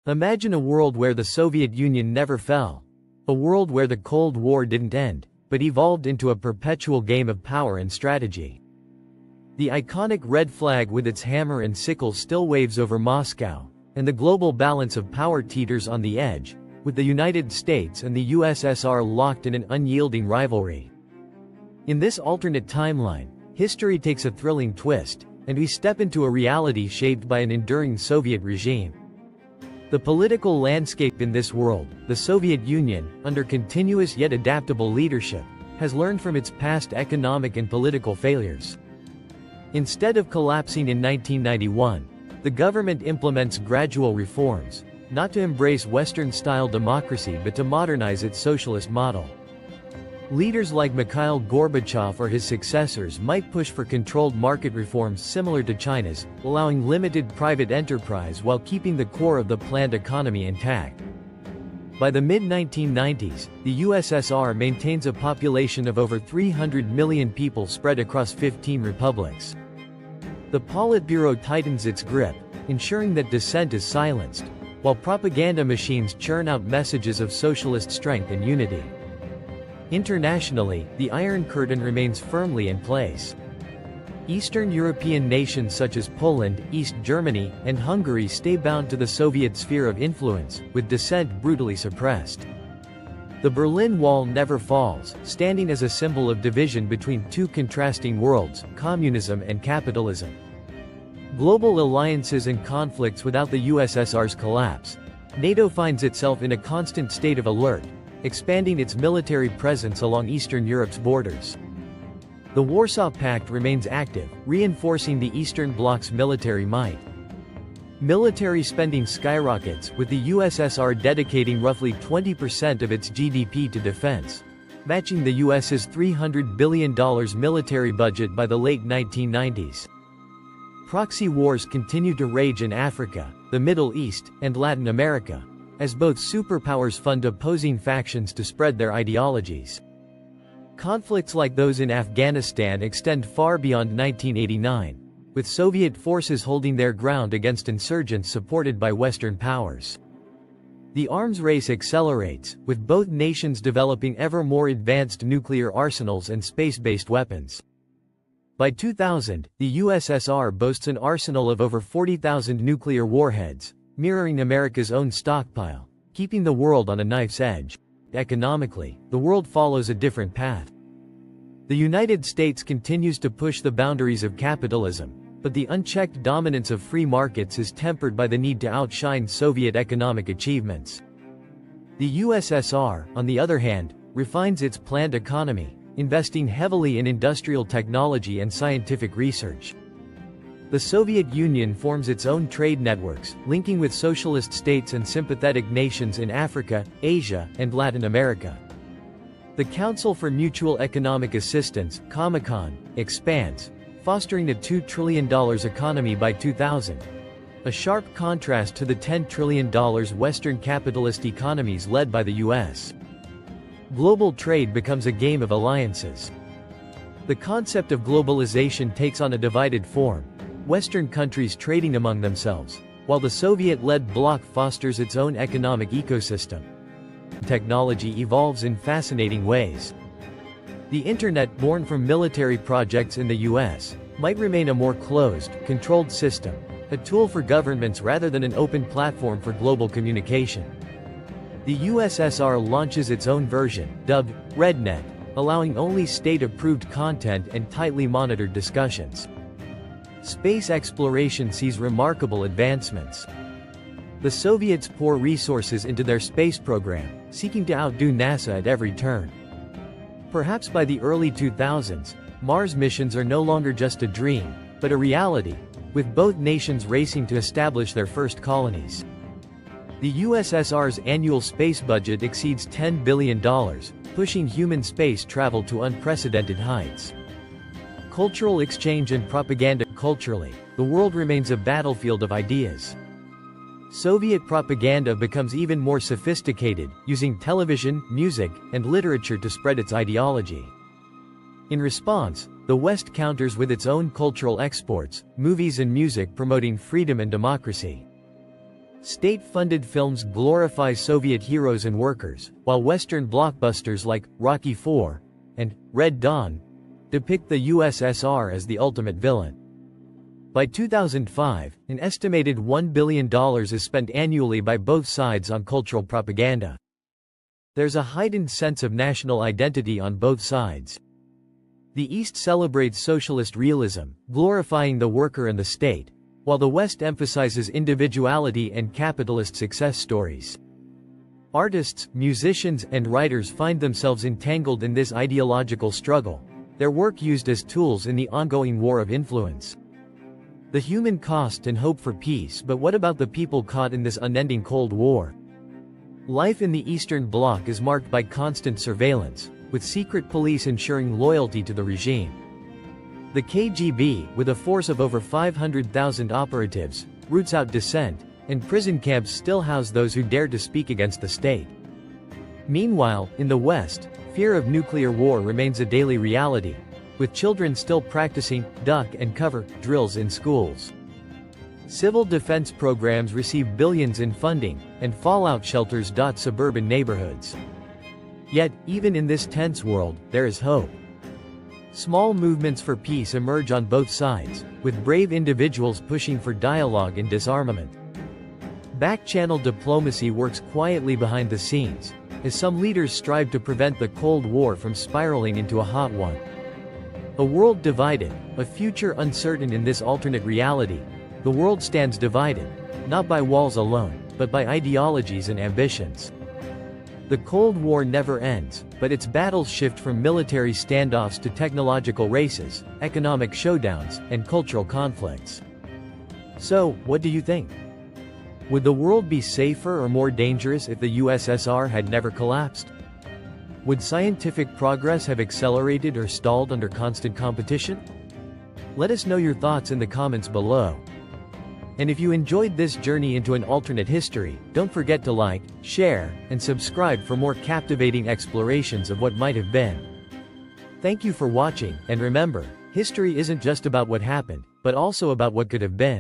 Imagine a world where the Soviet Union never fell. A world where the Cold War didn't end, but evolved into a perpetual game of power and strategy. The iconic red flag with its hammer and sickle still waves over Moscow, and the global balance of power teeters on the edge, with the United States and the USSR locked in an unyielding rivalry. In this alternate timeline, history takes a thrilling twist, and we step into a reality shaped by an enduring Soviet regime. The political landscape in this world, the Soviet Union, under continuous yet adaptable leadership, has learned from its past economic and political failures. Instead of collapsing in 1991, the government implements gradual reforms, not to embrace Western-style democracy but to modernize its socialist model. Leaders like Mikhail Gorbachev or his successors might push for controlled market reforms similar to China's, allowing limited private enterprise while keeping the core of the planned economy intact. By the mid-1990s, the USSR maintains a population of over 300 million people spread across 15 republics. The Politburo tightens its grip, ensuring that dissent is silenced, while propaganda machines churn out messages of socialist strength and unity. Internationally, the Iron Curtain remains firmly in place. Eastern European nations such as Poland, East Germany, and Hungary stay bound to the Soviet sphere of influence, with dissent brutally suppressed. The Berlin Wall never falls, standing as a symbol of division between two contrasting worlds, communism and capitalism. Global alliances and conflicts without the USSR's collapse. NATO finds itself in a constant state of alert, expanding its military presence along Eastern Europe's borders. The Warsaw Pact remains active, reinforcing the Eastern Bloc's military might. Military spending skyrockets, with the USSR dedicating roughly 20% of its GDP to defense, matching the US's $300 billion military budget by the late 1990s. Proxy wars continue to rage in Africa, the Middle East, and Latin America, as both superpowers fund opposing factions to spread their ideologies. Conflicts like those in Afghanistan extend far beyond 1989, with Soviet forces holding their ground against insurgents supported by Western powers. The arms race accelerates, with both nations developing ever more advanced nuclear arsenals and space-based weapons. By 2000, the USSR boasts an arsenal of over 40,000 nuclear warheads, mirroring America's own stockpile, keeping the world on a knife's edge. Economically, the world follows a different path. The United States continues to push the boundaries of capitalism, but the unchecked dominance of free markets is tempered by the need to outshine Soviet economic achievements. The USSR, on the other hand, refines its planned economy, investing heavily in industrial technology and scientific research. The Soviet Union forms its own trade networks, linking with socialist states and sympathetic nations in Africa, Asia, and Latin America. The Council for Mutual Economic Assistance, Comecon, expands, fostering a $2 trillion economy by 2000, a sharp contrast to the $10 trillion Western capitalist economies led by the US. Global trade becomes a game of alliances. The concept of globalization takes on a divided form, Western countries trading among themselves, while the Soviet-led bloc fosters its own economic ecosystem. Technology evolves in fascinating ways. The Internet, born from military projects in the US, might remain a more closed, controlled system, a tool for governments rather than an open platform for global communication. The USSR launches its own version, dubbed RedNet, allowing only state-approved content and tightly monitored discussions. Space exploration sees remarkable advancements. The Soviets pour resources into their space program, seeking to outdo NASA at every turn. Perhaps by the early 2000s, Mars missions are no longer just a dream, but a reality, with both nations racing to establish their first colonies. The USSR's annual space budget exceeds $10 billion, pushing human space travel to unprecedented heights. Cultural exchange and propaganda. Culturally, the world remains a battlefield of ideas. Soviet propaganda becomes even more sophisticated, using television, music, and literature to spread its ideology. In response, the West counters with its own cultural exports, movies and music promoting freedom and democracy. State-funded films glorify Soviet heroes and workers, while Western blockbusters like Rocky IV and Red Dawn depict the USSR as the ultimate villain. By 2005, an estimated $1 billion is spent annually by both sides on cultural propaganda. There's a heightened sense of national identity on both sides. The East celebrates socialist realism, glorifying the worker and the state, while the West emphasizes individuality and capitalist success stories. Artists, musicians, and writers find themselves entangled in this ideological struggle, their work used as tools in the ongoing war of influence. The human cost and hope for peace, but what about the people caught in this unending Cold War? Life in the Eastern Bloc is marked by constant surveillance, with secret police ensuring loyalty to the regime. The KGB, with a force of over 500,000 operatives, roots out dissent, and prison camps still house those who dare to speak against the state. Meanwhile, in the West, fear of nuclear war remains a daily reality, with children still practicing duck and cover drills in schools. Civil defense programs receive billions in funding, and fallout shelters dot suburban neighborhoods. Yet, even in this tense world, there is hope. Small movements for peace emerge on both sides, with brave individuals pushing for dialogue and disarmament. Back-channel diplomacy works quietly behind the scenes, as some leaders strive to prevent the Cold War from spiraling into a hot one. A world divided, a future uncertain. In this alternate reality, the world stands divided, not by walls alone, but by ideologies and ambitions. The Cold War never ends, but its battles shift from military standoffs to technological races, economic showdowns, and cultural conflicts. So, what do you think? Would the world be safer or more dangerous if the USSR had never collapsed? Would scientific progress have accelerated or stalled under constant competition? Let us know your thoughts in the comments below. And if you enjoyed this journey into an alternate history, don't forget to like, share, and subscribe for more captivating explorations of what might have been. Thank you for watching, and remember, history isn't just about what happened, but also about what could have been.